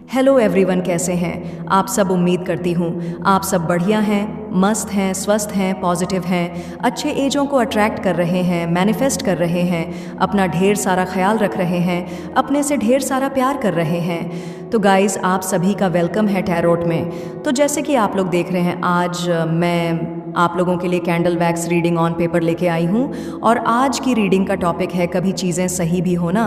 Hello everyone, कैसे हैं आप सब। उम्मीद करती हूँ आप सब बढ़िया हैं, मस्त हैं, स्वस्थ हैं, पॉजिटिव हैं, अच्छे एजों को अट्रैक्ट कर रहे हैं, मैनिफेस्ट कर रहे हैं, अपना ढेर सारा ख्याल रख रहे हैं, अपने से ढेर सारा प्यार कर रहे हैं। तो गाइज़, आप सभी का वेलकम है टैरोट में। तो जैसे कि आप लोग देख रहे हैं, आज मैं आप लोगों के लिए candle wax reading on paper लेके आई हूँ। और आज की रीडिंग का टॉपिक है, कभी चीज़ें सही भी हो ना,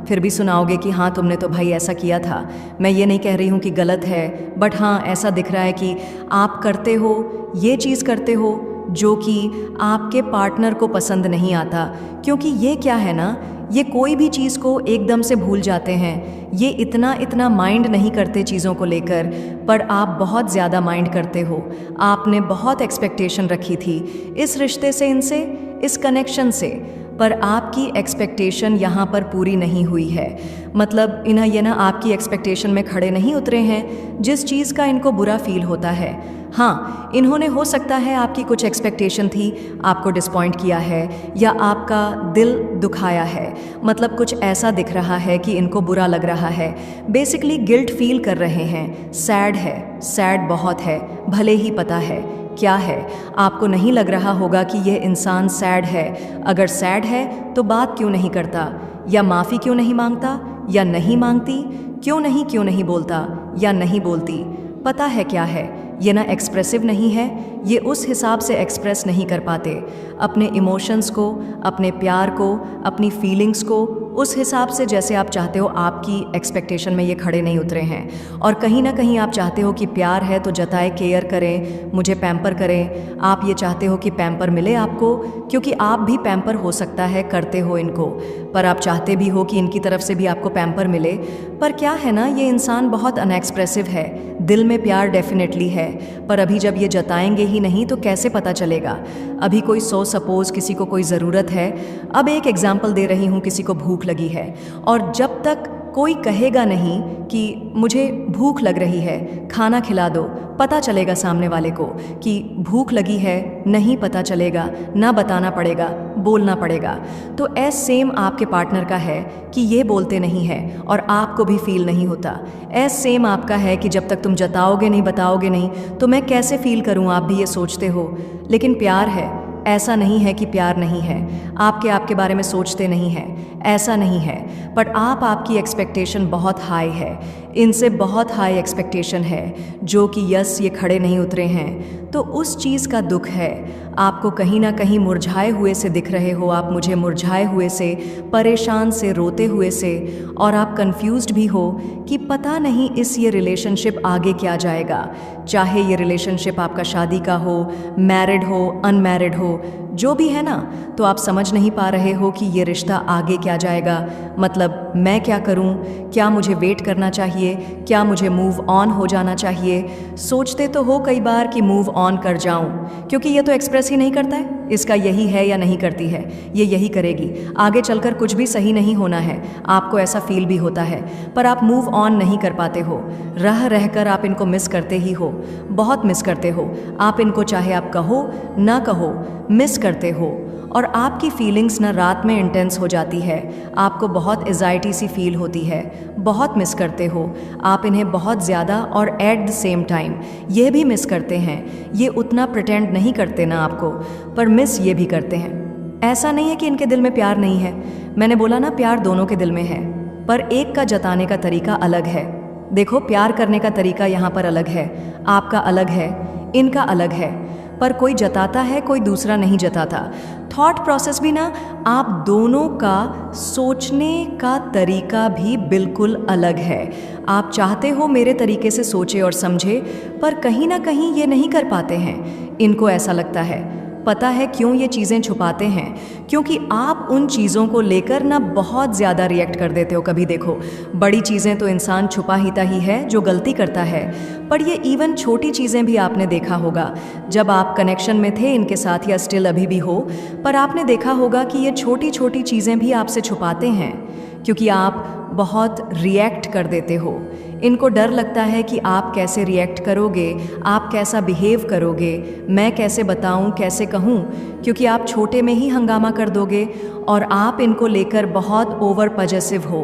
फिर भी सुनाओगे कि हाँ तुमने तो भाई ऐसा किया था। मैं ये नहीं कह रही हूँ कि गलत है, बट हाँ ऐसा दिख रहा है कि आप करते हो, ये चीज़ करते हो जो कि आपके पार्टनर को पसंद नहीं आता। क्योंकि ये क्या है ना, ये कोई भी चीज़ को एकदम से भूल जाते हैं, ये इतना माइंड नहीं करते चीज़ों को लेकर, पर आप बहुत ज़्यादा माइंड करते हो। आपने बहुत एक्सपेक्टेशन रखी थी इस रिश्ते से, इनसे, इस कनेक्शन से, पर आपकी एक्सपेक्टेशन यहाँ पर पूरी नहीं हुई है। मतलब ये ना आपकी एक्सपेक्टेशन में खड़े नहीं उतरे हैं, जिस चीज़ का इनको बुरा फील होता है। हाँ, इन्होंने हो सकता है आपकी कुछ एक्सपेक्टेशन थी, आपको डिसपॉइंट किया है या आपका दिल दुखाया है। मतलब कुछ ऐसा दिख रहा है कि इनको बुरा लग रहा है, बेसिकली गिल्ट फील कर रहे हैं। सैड है, सैड बहुत है, भले ही पता है क्या है। आपको नहीं लग रहा होगा कि यह इंसान सैड है। अगर सैड है तो बात क्यों नहीं करता, या माफ़ी क्यों नहीं मांगता, या नहीं मांगती, क्यों नहीं बोलता या नहीं बोलती। पता है क्या है, ये ना एक्सप्रेसिव नहीं है, ये उस हिसाब से एक्सप्रेस नहीं कर पाते अपने इमोशंस को, अपने प्यार को, अपनी फीलिंग्स को उस हिसाब से जैसे आप चाहते हो। आपकी एक्सपेक्टेशन में ये खड़े नहीं उतरे हैं। और कहीं ना कहीं आप चाहते हो कि प्यार है तो जताए, केयर करें, मुझे पैम्पर करें। आप ये चाहते हो कि पैम्पर मिले आपको, क्योंकि आप भी पैम्पर हो सकता है करते हो इनको, पर आप चाहते भी हो कि इनकी तरफ से भी आपको पैम्पर मिले। पर क्या है ना, ये इंसान बहुत अनएक्सप्रेसिव है। दिल में प्यार डेफिनेटली है, पर अभी जब ये जताएंगे ही नहीं तो कैसे पता चलेगा। अभी कोई सपोज किसी को कोई ज़रूरत है, अब एक एग्जाम्पल दे रही हूँ, किसी को भूख लगी है, और जब तक कोई कहेगा नहीं कि मुझे भूख लग रही है, खाना खिला दो, पता चलेगा सामने वाले को कि भूख लगी है, नहीं पता चलेगा, ना बताना पड़ेगा, बोलना पड़ेगा। तो सेम आपके पार्टनर का है कि ये बोलते नहीं है और आपको भी फील नहीं होता। सेम आपका है कि जब तक तुम जताओगे नहीं, बताओगे नहीं, तो मैं कैसे फील करूँ, आप भी ये सोचते हो। लेकिन प्यार है, ऐसा नहीं है कि प्यार नहीं है, आपके बारे में सोचते नहीं हैं, ऐसा नहीं है। बट आपकी एक्सपेक्टेशन बहुत हाई है, इनसे बहुत हाई एक्सपेक्टेशन है, जो कि यस ये खड़े नहीं उतरे हैं। तो उस चीज़ का दुख है। आपको कहीं ना कहीं मुरझाए हुए से दिख रहे हो, आप मुझे मुरझाए हुए से, परेशान से, रोते हुए से, और आप कंफ्यूज्ड भी हो कि पता नहीं इस ये रिलेशनशिप आगे क्या जाएगा। चाहे ये रिलेशनशिप आपका शादी का हो, मैरिड हो, अनमैरिड हो, जो भी है ना, तो आप समझ नहीं पा रहे हो कि ये रिश्ता आगे क्या जाएगा। मतलब मैं क्या करूं, क्या मुझे वेट करना चाहिए, क्या मुझे मूव ऑन हो जाना चाहिए। सोचते तो हो कई बार कि मूव ऑन कर जाऊं, क्योंकि ये तो एक्सप्रेस ही नहीं करता है, इसका यही है या नहीं करती है, ये यही करेगी, आगे चलकर कुछ भी सही नहीं होना है, आपको ऐसा फील भी होता है, पर आप मूव ऑन नहीं कर पाते हो। रह कर आप इनको मिस करते ही हो, बहुत मिस करते हो आप इनको, चाहे आप कहो ना कहो, मिस करते हो। और आपकी फीलिंग्स ना रात में इंटेंस हो जाती है, आपको बहुत एजाइटी सी फील होती है, बहुत मिस करते हो आप इन्हें बहुत ज़्यादा, और एट द सेम टाइम ये भी मिस करते हैं। ये उतना प्रिटेंड नहीं करते ना आपको, पर मिस ये भी करते हैं। ऐसा नहीं है कि इनके दिल में प्यार नहीं है, मैंने बोला ना प्यार दोनों के दिल में है, पर एक का जताने का तरीका अलग है। देखो, प्यार करने का तरीका यहाँ पर अलग है, आपका अलग है, इनका अलग है। पर कोई जताता है, कोई दूसरा नहीं जताता। थॉट प्रोसेस भी ना आप दोनों का सोचने का तरीका भी बिल्कुल अलग है। आप चाहते हो मेरे तरीके से सोचे और समझे, पर कहीं ना कहीं ये नहीं कर पाते हैं। इनको ऐसा लगता है, पता है क्यों ये चीज़ें छुपाते हैं, क्योंकि आप उन चीज़ों को लेकर ना बहुत ज़्यादा रिएक्ट कर देते हो। कभी देखो, बड़ी चीज़ें तो इंसान छुपा ही है जो गलती करता है, पर ये इवन छोटी चीज़ें भी आपने देखा होगा, जब आप कनेक्शन में थे इनके साथ या स्टिल अभी भी हो, पर आपने देखा होगा कि ये छोटी छोटी चीज़ें भी आपसे छुपाते हैं, क्योंकि आप बहुत रिएक्ट कर देते हो। इनको डर लगता है कि आप कैसे रिएक्ट करोगे, आप कैसा बिहेव करोगे, मैं कैसे बताऊं, कैसे कहूं, क्योंकि आप छोटे में ही हंगामा कर दोगे और आप इनको लेकर बहुत ओवर पजेसिव हो,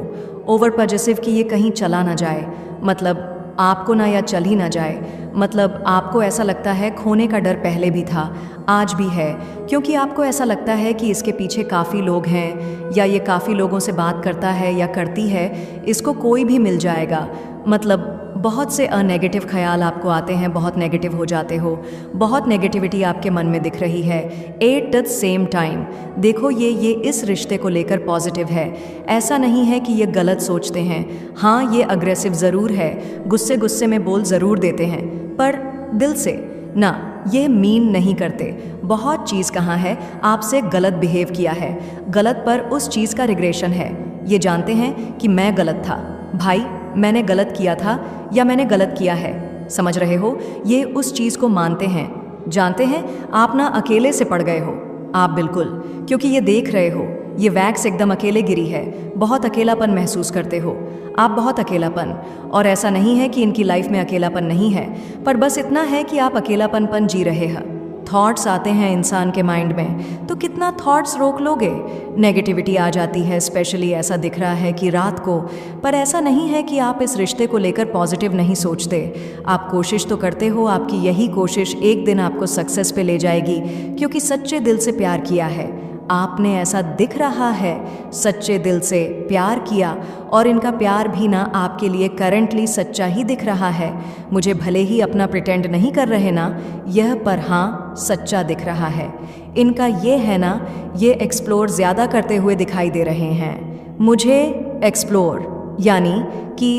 ओवर पॉजेसिव कि ये कहीं चला ना जाए, मतलब आपको ना या चल ही ना जाए, मतलब आपको ऐसा लगता है खोने का डर पहले भी था, आज भी है, क्योंकि आपको ऐसा लगता है कि इसके पीछे काफ़ी लोग हैं या ये काफ़ी लोगों से बात करता है या करती है, इसको कोई भी मिल जाएगा। मतलब बहुत से नेगेटिव ख्याल आपको आते हैं, बहुत नेगेटिव हो जाते हो, बहुत नेगेटिविटी आपके मन में दिख रही है। एट द सेम टाइम देखो ये इस रिश्ते को लेकर पॉजिटिव है। ऐसा नहीं है कि ये गलत सोचते हैं, हाँ ये अग्रेसिव ज़रूर है, गुस्से गुस्से में बोल ज़रूर देते हैं, पर दिल से ना, ये मीन नहीं करते। बहुत चीज़ कहाँ है, आपसे गलत बिहेव किया है, गलत पर उस चीज़ का रिग्रेशन है। ये जानते हैं कि मैं गलत था भाई, मैंने गलत किया था या मैंने गलत किया है, समझ रहे हो? ये उस चीज़ को मानते हैं, जानते हैं आप ना अकेले से पड़ गए हो, आप बिल्कुल, क्योंकि ये देख रहे हो ये वैक्स एकदम अकेले गिरी है, बहुत अकेलापन महसूस करते हो आप, बहुत अकेलापन। और ऐसा नहीं है कि इनकी लाइफ में अकेलापन नहीं है, पर बस इतना है कि आप अकेलापन जी रहे हैं। थॉट्स आते हैं इंसान के माइंड में, तो कितना थॉट्स रोक लोगे? नेगेटिविटी आ जाती है, स्पेशली ऐसा दिख रहा है कि रात को। पर ऐसा नहीं है कि आप इस रिश्ते को लेकर पॉजिटिव नहीं सोचते, आप कोशिश तो करते हो। आपकी यही कोशिश एक दिन आपको सक्सेस पे ले जाएगी, क्योंकि सच्चे दिल से प्यार किया है आपने, ऐसा दिख रहा है, सच्चे दिल से प्यार किया। और इनका प्यार भी ना आपके लिए करंटली सच्चा ही दिख रहा है। मुझे भले ही अपना प्रिटेंड नहीं कर रहे ना यह, पर हाँ सच्चा दिख रहा है। इनका ये है ना, ये एक्सप्लोर ज़्यादा करते हुए दिखाई दे रहे हैं मुझे। एक्सप्लोर यानी कि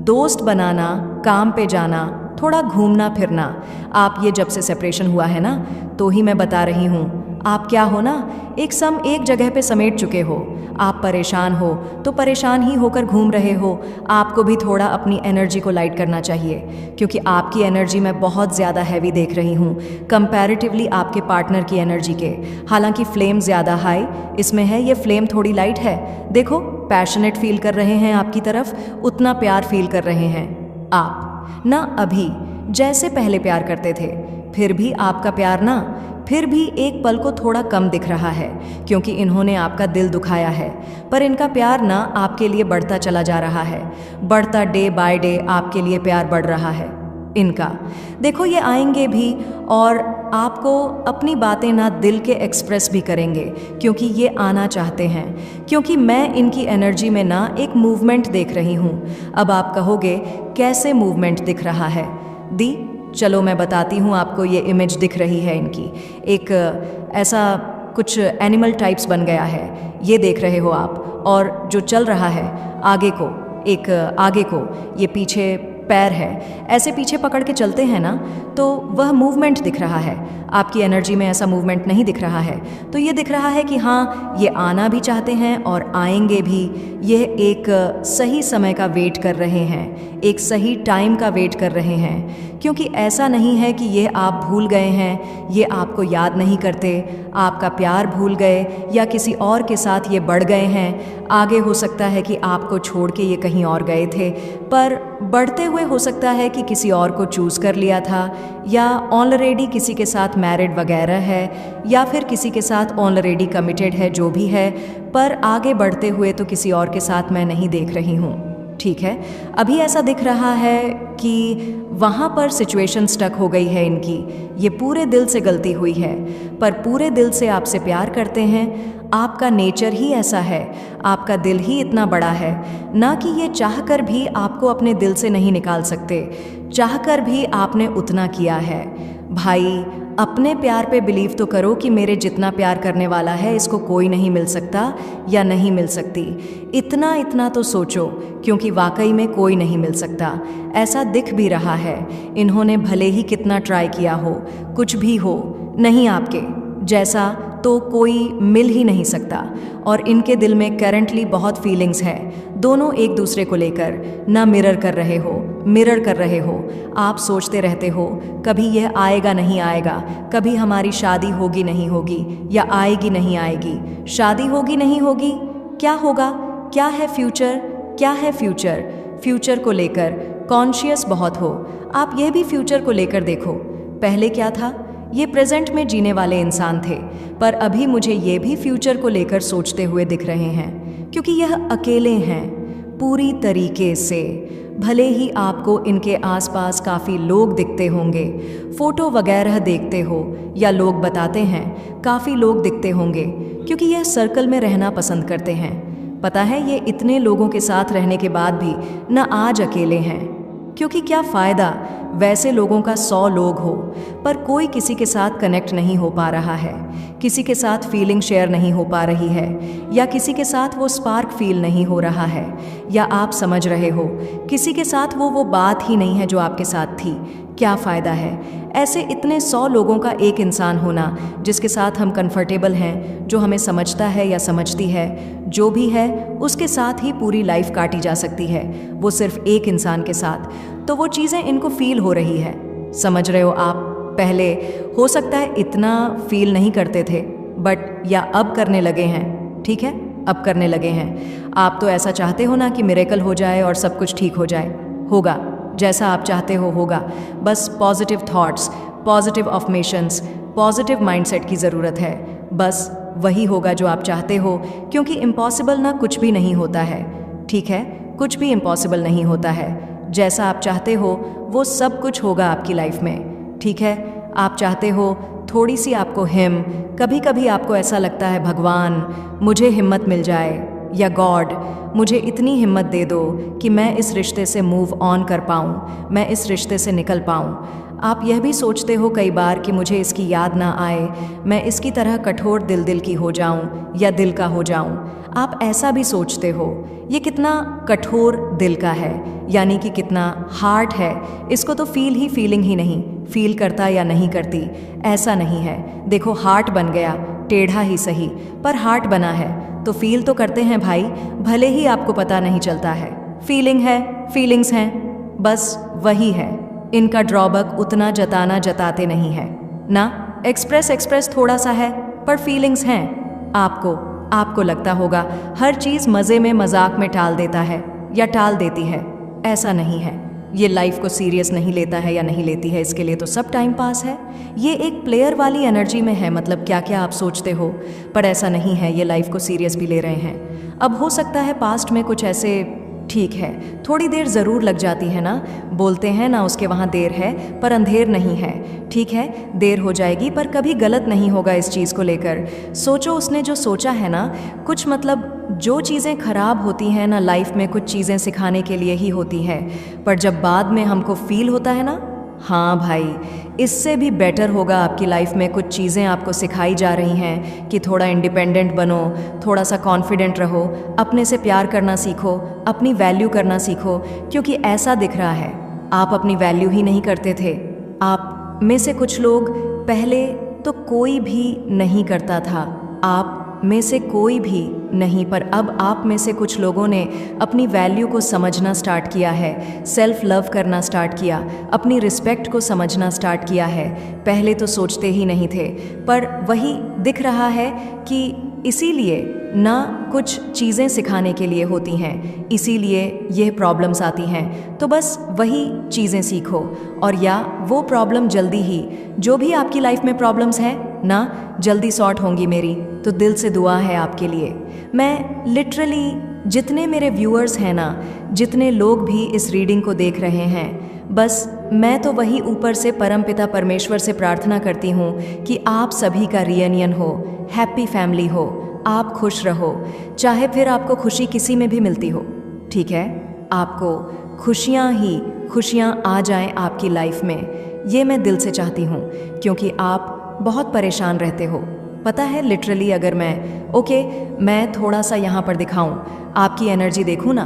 दोस्त बनाना, काम पे जाना, थोड़ा घूमना फिरना। आप ये जब से सेपरेशन हुआ है ना, तो ही मैं बता रही हूँ, आप क्या हो ना, एक जगह पे समेट चुके हो। आप परेशान हो तो परेशान ही होकर घूम रहे हो। आपको भी थोड़ा अपनी एनर्जी को लाइट करना चाहिए, क्योंकि आपकी एनर्जी मैं बहुत ज़्यादा हैवी देख रही हूँ कंपैरेटिवली आपके पार्टनर की एनर्जी के। हालांकि फ्लेम ज़्यादा हाई इसमें है, ये फ्लेम थोड़ी लाइट है। देखो पैशनेट फील कर रहे हैं आपकी तरफ, उतना प्यार फील कर रहे हैं आप ना, अभी जैसे पहले प्यार करते थे। फिर भी आपका प्यार ना, फिर भी एक पल को थोड़ा कम दिख रहा है, क्योंकि इन्होंने आपका दिल दुखाया है। पर इनका प्यार ना आपके लिए बढ़ता चला जा रहा है, बढ़ता डे बाय डे आपके लिए प्यार बढ़ रहा है इनका। देखो ये आएंगे भी और आपको अपनी बातें ना दिल के एक्सप्रेस भी करेंगे, क्योंकि ये आना चाहते हैं। क्योंकि मैं इनकी एनर्जी में ना एक मूवमेंट देख रही हूँ। अब आप कहोगे कैसे मूवमेंट दिख रहा है दी? चलो मैं बताती हूँ आपको। ये इमेज दिख रही है इनकी, एक ऐसा कुछ एनिमल टाइप्स बन गया है, ये देख रहे हो आप। और जो चल रहा है आगे को, एक आगे को, ये पीछे पैर है, ऐसे पीछे पकड़ के चलते हैं ना, तो वह मूवमेंट दिख रहा है। आपकी एनर्जी में ऐसा मूवमेंट नहीं दिख रहा है। तो ये दिख रहा है कि हाँ ये आना भी चाहते हैं और आएंगे भी। यह एक सही समय का वेट कर रहे हैं, एक सही टाइम का वेट कर रहे हैं। क्योंकि ऐसा नहीं है कि ये आप भूल गए हैं, ये आपको याद नहीं करते, आपका प्यार भूल गए या किसी और के साथ ये बढ़ गए हैं। आगे हो सकता है कि आपको छोड़ के ये कहीं और गए थे, पर बढ़ते हुए हो सकता है कि किसी और को चूज़ कर लिया था, या ऑलरेडी किसी के साथ मैरिड वगैरह है, या फिर किसी के साथ ऑलरेडी कमिटेड है, जो भी है। पर आगे बढ़ते हुए तो किसी और के साथ मैं नहीं देख रही हूँ, ठीक है। अभी ऐसा दिख रहा है कि वहाँ पर सिचुएशन स्टक हो गई है इनकी। ये पूरे दिल से गलती हुई है, पर पूरे दिल से आपसे प्यार करते हैं। आपका नेचर ही ऐसा है, आपका दिल ही इतना बड़ा है ना, कि ये चाहकर भी आपको अपने दिल से नहीं निकाल सकते। चाहकर भी आपने उतना किया है। भाई अपने प्यार पे बिलीव तो करो कि मेरे जितना प्यार करने वाला है इसको कोई नहीं मिल सकता या नहीं मिल सकती। इतना तो सोचो, क्योंकि वाकई में कोई नहीं मिल सकता। ऐसा दिख भी रहा है। इन्होंने भले ही कितना ट्राई किया हो, कुछ भी हो, नहीं आपके जैसा तो कोई मिल ही नहीं सकता। और इनके दिल में करंटली बहुत फीलिंग्स है, दोनों एक दूसरे को लेकर ना मिरर कर रहे हो। आप सोचते रहते हो कभी यह आएगा नहीं आएगा, कभी हमारी शादी होगी नहीं होगी, या आएगी नहीं आएगी, शादी होगी नहीं होगी, क्या होगा, क्या है फ्यूचर को लेकर कॉन्शियस बहुत हो। आप यह भी फ्यूचर को लेकर देखो, पहले क्या था, ये प्रेजेंट में जीने वाले इंसान थे, पर अभी मुझे ये भी फ्यूचर को लेकर सोचते हुए दिख रहे हैं, क्योंकि यह अकेले हैं। पूरी तरीके से। भले ही आपको इनके आसपास काफ़ी लोग दिखते होंगे, फ़ोटो वगैरह देखते हो या लोग बताते हैं काफ़ी लोग दिखते होंगे, क्योंकि यह सर्कल में रहना पसंद करते हैं। पता है ये इतने लोगों के साथ रहने के बाद भी न आज अकेले हैं, क्योंकि क्या फ़ायदा वैसे लोगों का 100 लोग हो पर कोई किसी के साथ कनेक्ट नहीं हो पा रहा है, किसी के साथ फीलिंग शेयर नहीं हो पा रही है, या किसी के साथ वो स्पार्क फील नहीं हो रहा है, या आप समझ रहे हो किसी के साथ वो बात ही नहीं है जो आपके साथ थी। क्या फ़ायदा है ऐसे इतने 100 लोगों का एक इंसान होना जिसके साथ हम कंफर्टेबल हैं, जो हमें समझता है या समझती है, जो भी है उसके साथ ही पूरी लाइफ काटी जा सकती है, वो सिर्फ एक इंसान के साथ। तो वो चीज़ें इनको फील हो रही है, समझ रहे हो आप। पहले हो सकता है इतना फील नहीं करते थे, बट या अब करने लगे हैं, ठीक है, अब करने लगे हैं। आप तो ऐसा चाहते हो ना कि मिरेकल हो जाए और सब कुछ ठीक हो जाए। होगा, जैसा आप चाहते हो होगा। बस positive thoughts, positive affirmations, positive mindset की ज़रूरत है। बस वही होगा जो आप चाहते हो, क्योंकि इम्पॉसिबल ना कुछ भी नहीं होता है, ठीक है, कुछ भी इम्पॉसिबल नहीं होता है। जैसा आप चाहते हो वो सब कुछ होगा आपकी लाइफ में, ठीक है। आप चाहते हो थोड़ी सी आपको कभी कभी आपको ऐसा लगता है भगवान मुझे हिम्मत मिल जाए, या गॉड मुझे इतनी हिम्मत दे दो कि मैं इस रिश्ते से मूव ऑन कर पाऊँ, मैं इस रिश्ते से निकल पाऊँ। आप यह भी सोचते हो कई बार कि मुझे इसकी याद ना आए, मैं इसकी तरह कठोर दिल की हो जाऊँ या दिल का हो जाऊँ। आप ऐसा भी सोचते हो। ये कितना कठोर दिल का है, यानी कि कितना हार्ट है, इसको तो फीलिंग ही नहीं, फील करता या नहीं करती, ऐसा नहीं है। देखो हार्ट बन गया, टेढ़ा ही सही, पर हार्ट बना है तो फील तो करते हैं भाई, भले ही आपको पता नहीं चलता है। फीलिंग है, फीलिंग्स हैं, बस वही है। इनका ड्रॉबैक उतना जताते नहीं है ना। एक्सप्रेस थोड़ा सा है, पर फीलिंग्स हैं। आपको लगता होगा हर चीज़ मज़े में मजाक में टाल देता है या टाल देती है, ऐसा नहीं है। ये लाइफ को सीरियस नहीं लेता है या नहीं लेती है, इसके लिए तो सब टाइम पास है। ये एक प्लेयर वाली एनर्जी में है, मतलब क्या क्या आप सोचते हो, पर ऐसा नहीं है, ये लाइफ को सीरियस भी ले रहे हैं। अब हो सकता है पास्ट में कुछ ऐसे, ठीक है, थोड़ी देर ज़रूर लग जाती है ना, बोलते हैं ना उसके वहाँ देर है पर अंधेर नहीं है। ठीक है, देर हो जाएगी पर कभी गलत नहीं होगा इस चीज़ को लेकर। सोचो उसने जो सोचा है ना, कुछ मतलब जो चीज़ें खराब होती हैं ना लाइफ में, कुछ चीज़ें सिखाने के लिए ही होती हैं, पर जब बाद में हमको फील होता है ना, हाँ भाई इससे भी बेटर होगा आपकी लाइफ में, कुछ चीज़ें आपको सिखाई जा रही हैं कि थोड़ा इंडिपेंडेंट बनो, थोड़ा सा कॉन्फिडेंट रहो, अपने से प्यार करना सीखो, अपनी वैल्यू करना सीखो। क्योंकि ऐसा दिख रहा है आप अपनी वैल्यू ही नहीं करते थे। आप में से कुछ लोग पहले तो कोई भी नहीं करता था, आप में से कोई भी नहीं, पर अब आप में से कुछ लोगों ने अपनी वैल्यू को समझना स्टार्ट किया है, सेल्फ लव करना स्टार्ट किया, अपनी रिस्पेक्ट को समझना स्टार्ट किया है। पहले तो सोचते ही नहीं थे, पर वही दिख रहा है कि इसीलिए ना कुछ चीज़ें सिखाने के लिए होती हैं, इसीलिए यह प्रॉब्लम्स आती हैं। तो बस वही चीज़ें सीखो, और या वो प्रॉब्लम जल्दी ही, जो भी आपकी लाइफ में प्रॉब्लम्स हैं ना, जल्दी सॉर्ट होंगी मेरी तो दिल से दुआ है आपके लिए। मैं लिटरली जितने मेरे व्यूअर्स हैं ना, जितने लोग भी इस रीडिंग को देख रहे हैं, बस मैं तो वही ऊपर से परमपिता परमेश्वर से प्रार्थना करती हूँ कि आप सभी का रियूनियन हो, हैप्पी फैमिली हो, आप खुश रहो, चाहे फिर आपको खुशी किसी में भी मिलती हो, ठीक है, आपको खुशियाँ ही खुशियाँ आ जाएं आपकी लाइफ में, ये मैं दिल से चाहती हूँ। क्योंकि आप बहुत परेशान रहते हो, पता है। लिटरली अगर मैं थोड़ा सा यहाँ पर दिखाऊं, आपकी एनर्जी देखूं ना,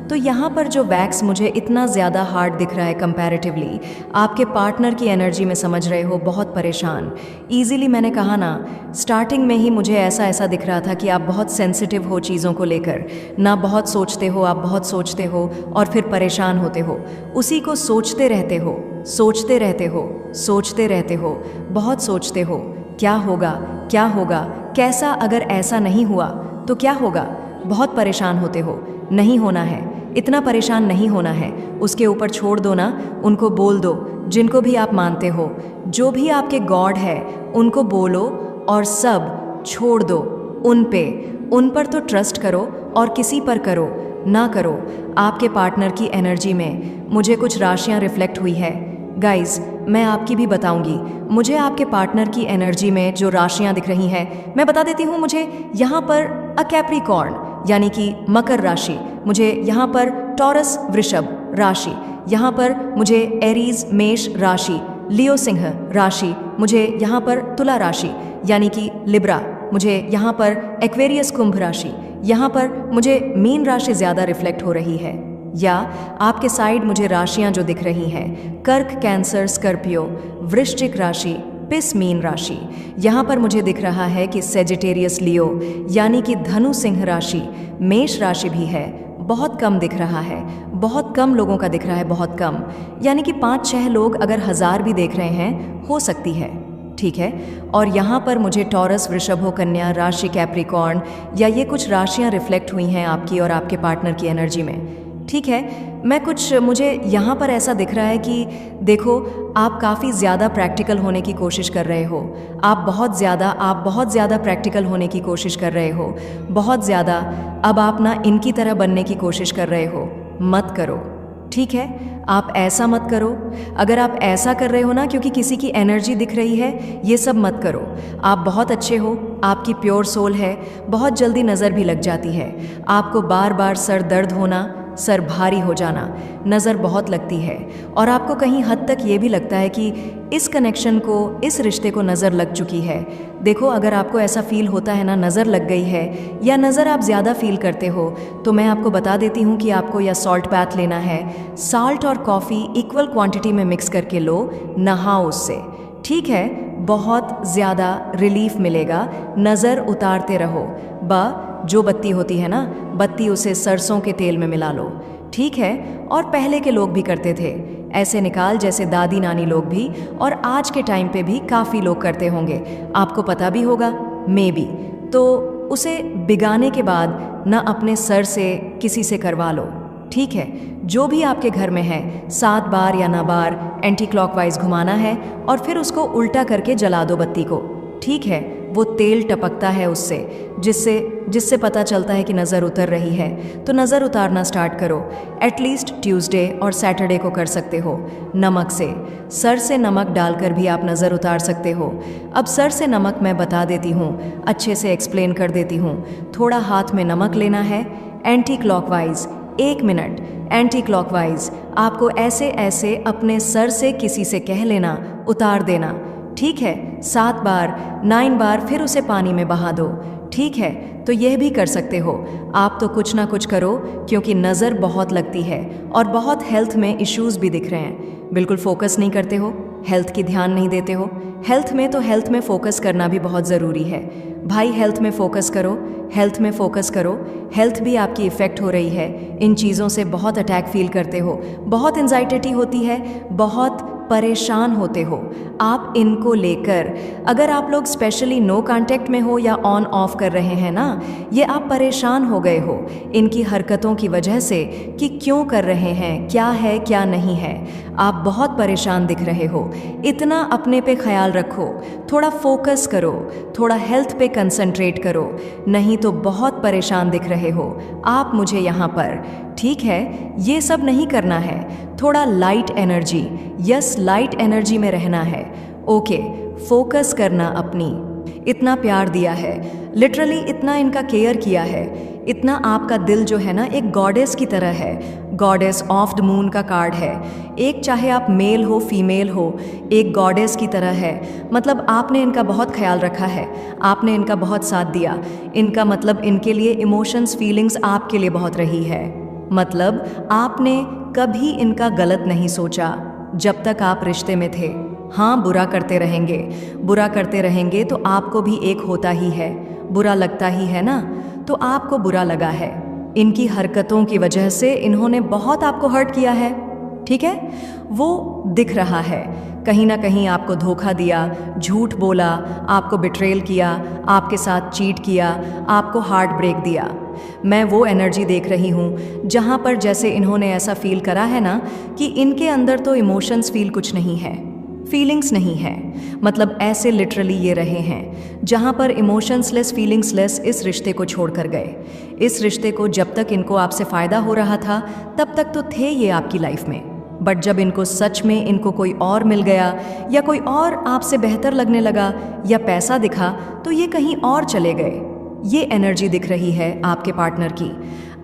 तो यहाँ पर जो वैक्स मुझे इतना ज़्यादा हार्ड दिख रहा है कंपैरेटिवली, आपके पार्टनर की एनर्जी में समझ रहे हो, बहुत परेशान। ईजिली मैंने कहा ना, स्टार्टिंग में ही मुझे ऐसा दिख रहा था कि आप बहुत सेंसिटिव हो चीज़ों को लेकर, ना बहुत सोचते हो, आप बहुत सोचते हो और फिर परेशान होते हो, उसी को सोचते रहते हो, सोचते रहते हो, सोचते रहते हो, बहुत सोचते हो, क्या होगा, कैसा, अगर ऐसा नहीं हुआ तो क्या होगा, बहुत परेशान होते हो। नहीं होना है, इतना परेशान नहीं होना है, उसके ऊपर छोड़ दो ना, उनको बोल दो, जिनको भी आप मानते हो, जो भी आपके गॉड है उनको बोलो और सब छोड़ दो, उन पर तो ट्रस्ट करो और किसी पर करो, ना करो। आपके पार्टनर की एनर्जी में मुझे कुछ राशियां रिफ्लेक्ट हुई है। गाइज, मैं आपकी भी बताऊंगी। मुझे आपके पार्टनर की एनर्जी में जो राशियां दिख रही हैं, मैं बता देती हूँ। मुझे यहाँ पर अ कैप्रिकॉर्न यानी कि मकर राशि, मुझे यहाँ पर टॉरस वृषभ राशि, यहाँ पर मुझे एरीज मेष राशि, लियो सिंह राशि, मुझे यहाँ पर तुला राशि यानी कि लिब्रा, मुझे यहाँ पर एक्वेरियस कुंभ राशि, यहाँ पर मुझे मीन राशि ज़्यादा रिफ्लेक्ट हो रही है। या आपके साइड मुझे राशियाँ जो दिख रही हैं, कर्क कैंसर स्कॉर्पियो वृश्चिक राशि, पिस मीन राशि। यहाँ पर मुझे दिख रहा है कि सेजिटेरियस लियो यानी कि धनु सिंह राशि, मेष राशि भी है। बहुत कम दिख रहा है, बहुत कम लोगों का दिख रहा है, बहुत कम, यानी कि 5-6 लोग अगर 1000 भी देख रहे हैं, हो सकती है। ठीक है। और यहाँ पर मुझे टॉरस वृषभ कन्या राशि कैप्रिकॉर्न या ये कुछ राशियाँ रिफ्लेक्ट हुई हैं आपकी और आपके पार्टनर की एनर्जी में। ठीक है। मुझे यहाँ पर ऐसा दिख रहा है कि देखो, आप काफ़ी ज़्यादा प्रैक्टिकल होने की कोशिश कर रहे हो। आप बहुत ज़्यादा प्रैक्टिकल होने की कोशिश कर रहे हो, बहुत ज़्यादा। अब आप ना इनकी तरह बनने की कोशिश कर रहे हो। मत करो, ठीक है। आप ऐसा मत करो। अगर आप ऐसा कर रहे हो ना क्योंकि किसी की एनर्जी दिख रही है, ये सब मत करो। आप बहुत अच्छे हो, आपकी प्योर सोल है, बहुत जल्दी नज़र भी लग जाती है। आपको बार बार सर दर्द होना, सर भारी हो जाना, नज़र बहुत लगती है। और आपको कहीं हद तक ये भी लगता है कि इस कनेक्शन को, इस रिश्ते को नज़र लग चुकी है। देखो, अगर आपको ऐसा फील होता है ना, नज़र लग गई है या नज़र आप ज़्यादा फील करते हो, तो मैं आपको बता देती हूँ कि आपको या सॉल्ट बाथ लेना है। साल्ट और कॉफ़ी इक्वल क्वांटिटी में मिक्स करके लो, नहाओ उससे। ठीक है। बहुत ज़्यादा रिलीफ मिलेगा। नज़र उतारते रहो। जो बत्ती होती है ना, बत्ती उसे सरसों के तेल में मिला लो। ठीक है। और पहले के लोग भी करते थे, ऐसे निकाल जैसे दादी नानी लोग भी, और आज के टाइम पे भी काफ़ी लोग करते होंगे, आपको पता भी होगा मे बी। तो उसे भिगाने के बाद ना अपने सर से किसी से करवा लो। ठीक है। जो भी आपके घर में है, 7 बार या 9 बार एंटी क्लॉकवाइज घुमाना है और फिर उसको उल्टा करके जला दो बत्ती को। ठीक है। वो तेल टपकता है उससे, जिससे पता चलता है कि नज़र उतर रही है। तो नज़र उतारना स्टार्ट करो। एटलीस्ट ट्यूसडे और सैटरडे को कर सकते हो। नमक से, सर से नमक डालकर भी आप नज़र उतार सकते हो। अब सर से नमक मैं बता देती हूँ, अच्छे से एक्सप्लेन कर देती हूँ। थोड़ा हाथ में नमक लेना है, anti clockwise 1 minute anti clockwise आपको ऐसे ऐसे अपने सर से किसी से कह लेना, उतार देना। ठीक है। 7 बार 9 बार फिर उसे पानी में बहा दो। ठीक है। तो यह भी कर सकते हो। आप तो कुछ ना कुछ करो, क्योंकि नज़र बहुत लगती है और बहुत हेल्थ में इश्यूज भी दिख रहे हैं। बिल्कुल फोकस नहीं करते हो, हेल्थ की ध्यान नहीं देते हो। हेल्थ में फोकस करना भी बहुत ज़रूरी है भाई। हेल्थ में फोकस करो, हेल्थ में फोकस करो। हेल्थ भी आपकी इफ़ेक्ट हो रही है। इन चीज़ों से बहुत अटैक फील करते हो, बहुत एंजाइटी होती है, बहुत परेशान होते हो आप इनको लेकर। अगर आप लोग स्पेशली नो कांटेक्ट में हो या ऑन ऑफ कर रहे हैं ना, ये आप परेशान हो गए हो इनकी हरकतों की वजह से कि क्यों कर रहे हैं, क्या है क्या नहीं है। आप बहुत परेशान दिख रहे हो। इतना अपने पे ख्याल रखो, थोड़ा फोकस करो, थोड़ा हेल्थ पे कंसंट्रेट करो, नहीं तो बहुत परेशान दिख रहे हो आप मुझे यहाँ पर। ठीक है। ये सब नहीं करना है। थोड़ा light energy, yes light energy में रहना है। ओके। फोकस करना अपनी। इतना प्यार दिया है, लिटरली इतना इनका केयर किया है, इतना आपका दिल जो है ना एक गॉडेस की तरह है। गॉडेस ऑफ द मून का कार्ड है। एक चाहे आप मेल हो फीमेल हो, एक गॉडेस की तरह है। मतलब आपने इनका बहुत ख्याल रखा है, आपने इनका बहुत साथ दिया। इनका मतलब इनके लिए इमोशंस फीलिंग्स आपके लिए बहुत रही है। मतलब आपने कभी इनका गलत नहीं सोचा जब तक आप रिश्ते में थे। हाँ, बुरा करते रहेंगे तो आपको भी एक होता ही है, बुरा लगता ही है ना। तो आपको बुरा लगा है, इनकी हरकतों की वजह से इन्होंने बहुत आपको हर्ट किया है। ठीक है। वो दिख रहा है, कहीं ना कहीं आपको धोखा दिया, झूठ बोला, आपको बिट्रेल किया, आपके साथ चीट किया, आपको हार्ट ब्रेक दिया। मैं वो एनर्जी देख रही हूँ जहाँ पर जैसे इन्होंने ऐसा फील करा है ना कि इनके अंदर तो इमोशंस फील कुछ नहीं है, फीलिंग्स नहीं है। मतलब ऐसे लिटरली ये रहे हैं जहाँ पर इमोशंसलेस फीलिंग्सलेस इस रिश्ते को छोड़कर गए। इस रिश्ते को जब तक इनको आपसे फ़ायदा हो रहा था तब तक तो थे ये आपकी लाइफ में, बट जब इनको सच में इनको कोई और मिल गया या कोई और आपसे बेहतर लगने लगा या पैसा दिखा तो ये कहीं और चले गए। ये एनर्जी दिख रही है आपके पार्टनर की।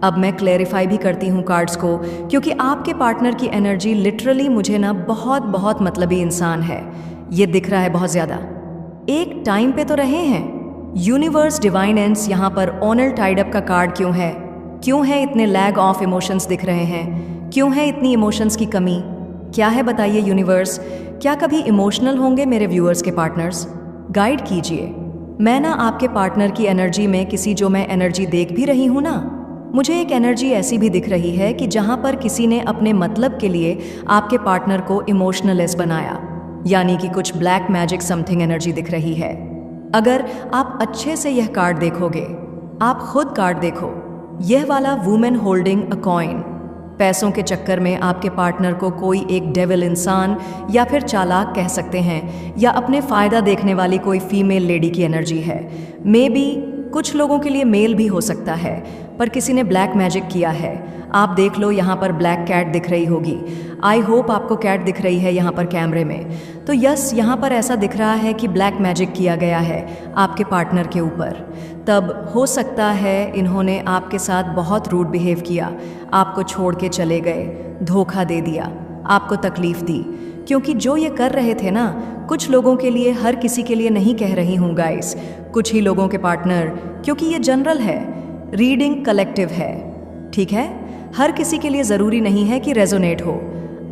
अब मैं क्लैरिफाई भी करती हूँ कार्ड्स को, क्योंकि आपके पार्टनर की एनर्जी लिटरली मुझे ना बहुत बहुत मतलबी इंसान है। ये दिख रहा है बहुत ज़्यादा। एक टाइम पे तो रहे हैं। यूनिवर्स डिवाइन एंड्स यहाँ पर ऑनर टाइड अप का कार्ड क्यों है? क्यों है इतने लैग ऑफ इमोशंस दिख रहे हैं? क्यों है इतनी इमोशंस की कमी? क्या है बताइए यूनिवर्स? क्या कभी इमोशनल होंगे मेरे व्यूअर्स के पार्टनर्स? गाइड कीजिए। मैं ना आपके पार्टनर की एनर्जी में किसी जो मैं एनर्जी देख भी रही हूँ ना, मुझे एक एनर्जी ऐसी भी दिख रही है कि जहाँ पर किसी ने अपने मतलब के लिए आपके पार्टनर को इमोशनलेस बनाया, यानी कि कुछ ब्लैक मैजिक समथिंग एनर्जी दिख रही है। अगर आप अच्छे से यह कार्ड देखोगे, आप खुद कार्ड देखो, यह वाला वुमेन होल्डिंग अ कॉइन, पैसों के चक्कर में आपके पार्टनर को कोई एक डेविल इंसान या फिर चालाक कह सकते हैं, या अपने फ़ायदा देखने वाली कोई फीमेल लेडी की एनर्जी है। मे बी कुछ लोगों के लिए मेल भी हो सकता है, पर किसी ने ब्लैक मैजिक किया है। आप देख लो, यहाँ पर ब्लैक कैट दिख रही होगी। आई होप आपको कैट दिख रही है यहाँ पर कैमरे में। तो यस, यहाँ पर ऐसा दिख रहा है कि ब्लैक मैजिक किया गया है आपके पार्टनर के ऊपर। तब हो सकता है इन्होंने आपके साथ बहुत रूड बिहेव किया, आपको छोड़ के चले गए, धोखा दे दिया, आपको तकलीफ दी। क्योंकि जो ये कर रहे थे ना, कुछ लोगों के लिए, हर किसी के लिए नहीं कह रही हूँ गाइस, कुछ ही लोगों के पार्टनर, क्योंकि ये जनरल है, रीडिंग कलेक्टिव है, ठीक है? हर किसी के लिए ज़रूरी नहीं है कि रेजोनेट हो।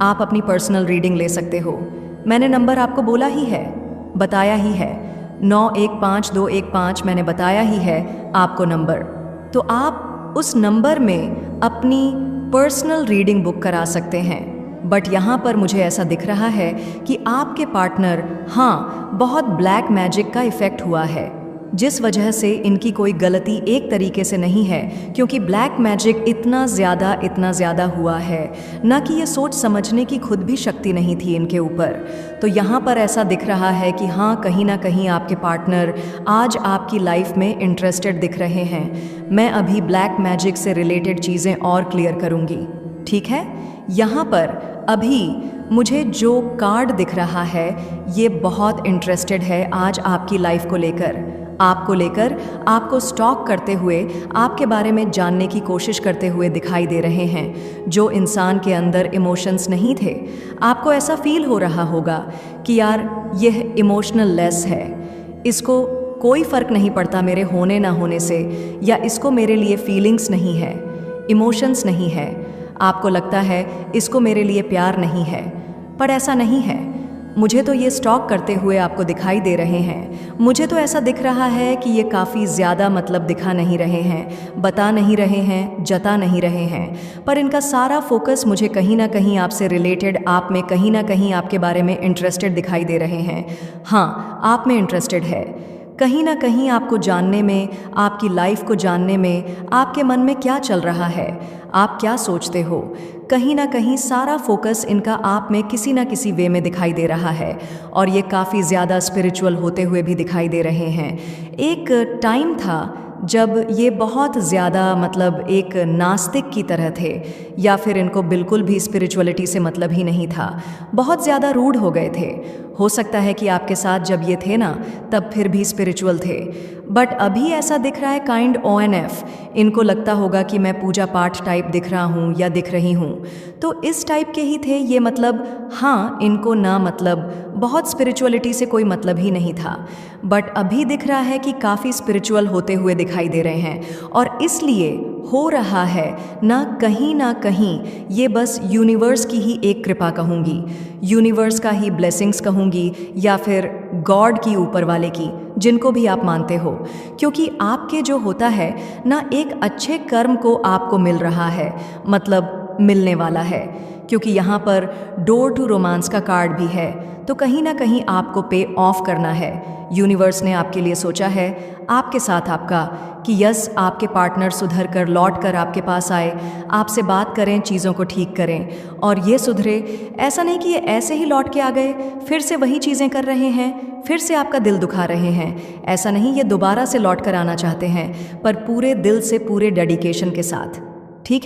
आप अपनी पर्सनल रीडिंग ले सकते हो। मैंने नंबर आपको बोला ही है, बताया ही है, 915215 मैंने बताया ही है आपको नंबर। तो आप उस नंबर में अपनी पर्सनल रीडिंग बुक करा सकते हैं। बट यहाँ पर मुझे ऐसा दिख रहा है कि आपके पार्टनर, हाँ, बहुत ब्लैक मैजिक का इफ़ेक्ट हुआ है, जिस वजह से इनकी कोई गलती एक तरीके से नहीं है, क्योंकि ब्लैक मैजिक इतना ज़्यादा हुआ है ना कि ये सोच समझने की खुद भी शक्ति नहीं थी इनके ऊपर। तो यहाँ पर ऐसा दिख रहा है कि हाँ, कहीं ना कहीं आपके पार्टनर आज आपकी लाइफ में इंटरेस्टेड दिख रहे हैं। मैं अभी ब्लैक मैजिक से रिलेटेड चीज़ें और क्लियर करूँगी, ठीक है? यहाँ पर अभी मुझे जो कार्ड दिख रहा है ये बहुत इंटरेस्टेड है आज आपकी लाइफ को लेकर, आपको स्टॉक करते हुए, आपके बारे में जानने की कोशिश करते हुए दिखाई दे रहे हैं। जो इंसान के अंदर इमोशंस नहीं थे, आपको ऐसा फील हो रहा होगा कि यार यह इमोशनल लेस है, इसको कोई फ़र्क नहीं पड़ता मेरे होने ना होने से, या इसको मेरे लिए फीलिंग्स नहीं है, इमोशंस नहीं है। आपको लगता है इसको मेरे लिए प्यार नहीं है, पर ऐसा नहीं है। मुझे तो ये स्टॉक करते हुए आपको दिखाई दे रहे हैं। मुझे तो ऐसा दिख रहा है कि ये काफ़ी ज़्यादा मतलब दिखा नहीं रहे हैं, बता नहीं रहे हैं, जता नहीं रहे हैं, पर इनका सारा फोकस मुझे कहीं ना कहीं आपसे रिलेटेड, आप में कहीं ना कहीं आपके बारे में इंटरेस्टेड दिखाई दे रहे हैं। हाँ, आप में इंटरेस्टेड है, कहीं ना कहीं आपको जानने में, आपकी लाइफ को जानने में, आपके मन में क्या चल रहा है, आप क्या सोचते हो, कहीं ना कहीं सारा फोकस इनका आप में किसी ना किसी वे में दिखाई दे रहा है। और ये काफ़ी ज़्यादा स्पिरिचुअल होते हुए भी दिखाई दे रहे हैं। एक टाइम था जब ये बहुत ज़्यादा मतलब एक नास्तिक की तरह थे, या फिर इनको बिल्कुल भी स्पिरिचुअलिटी से मतलब ही नहीं था, बहुत ज़्यादा रूड हो गए थे। हो सकता है कि आपके साथ जब ये थे ना तब फिर भी स्पिरिचुअल थे, बट अभी ऐसा दिख रहा है काइंड ONF, इनको लगता होगा कि मैं पूजा पाठ टाइप दिख रहा हूँ या दिख रही हूँ। तो इस टाइप के ही थे ये, मतलब हाँ, इनको ना मतलब बहुत स्पिरिचुअलिटी से कोई मतलब ही नहीं था, बट अभी दिख रहा है कि काफ़ी स्पिरिचुअल होते हुए दिखाई दे रहे हैं। और इसलिए हो रहा है ना कहीं ये बस यूनिवर्स की ही एक कृपा कहूँगी, यूनिवर्स का ही ब्लेसिंग्स कहूँगी, या फिर गॉड की, ऊपर वाले की, जिनको भी आप मानते हो। क्योंकि आपके जो होता है ना, एक अच्छे कर्म को आपको मिल रहा है, मतलब मिलने वाला है। क्योंकि यहाँ पर डोर टू रोमांस का कार्ड भी है। तो कहीं ना कहीं आपको पे ऑफ करना है। यूनिवर्स ने आपके लिए सोचा है, आपके साथ आपका, कि यस, आपके पार्टनर सुधर कर लौट कर आपके पास आए, आपसे बात करें, चीज़ों को ठीक करें और ये सुधरे। ऐसा नहीं कि ये ऐसे ही लौट के आ गए, फिर से वही चीज़ें कर रहे हैं, फिर से आपका दिल दुखा रहे हैं। ऐसा नहीं, ये दोबारा से लौट कर आना चाहते हैं, पर पूरे दिल से, पूरे डेडिकेशन के साथ। ठीक है।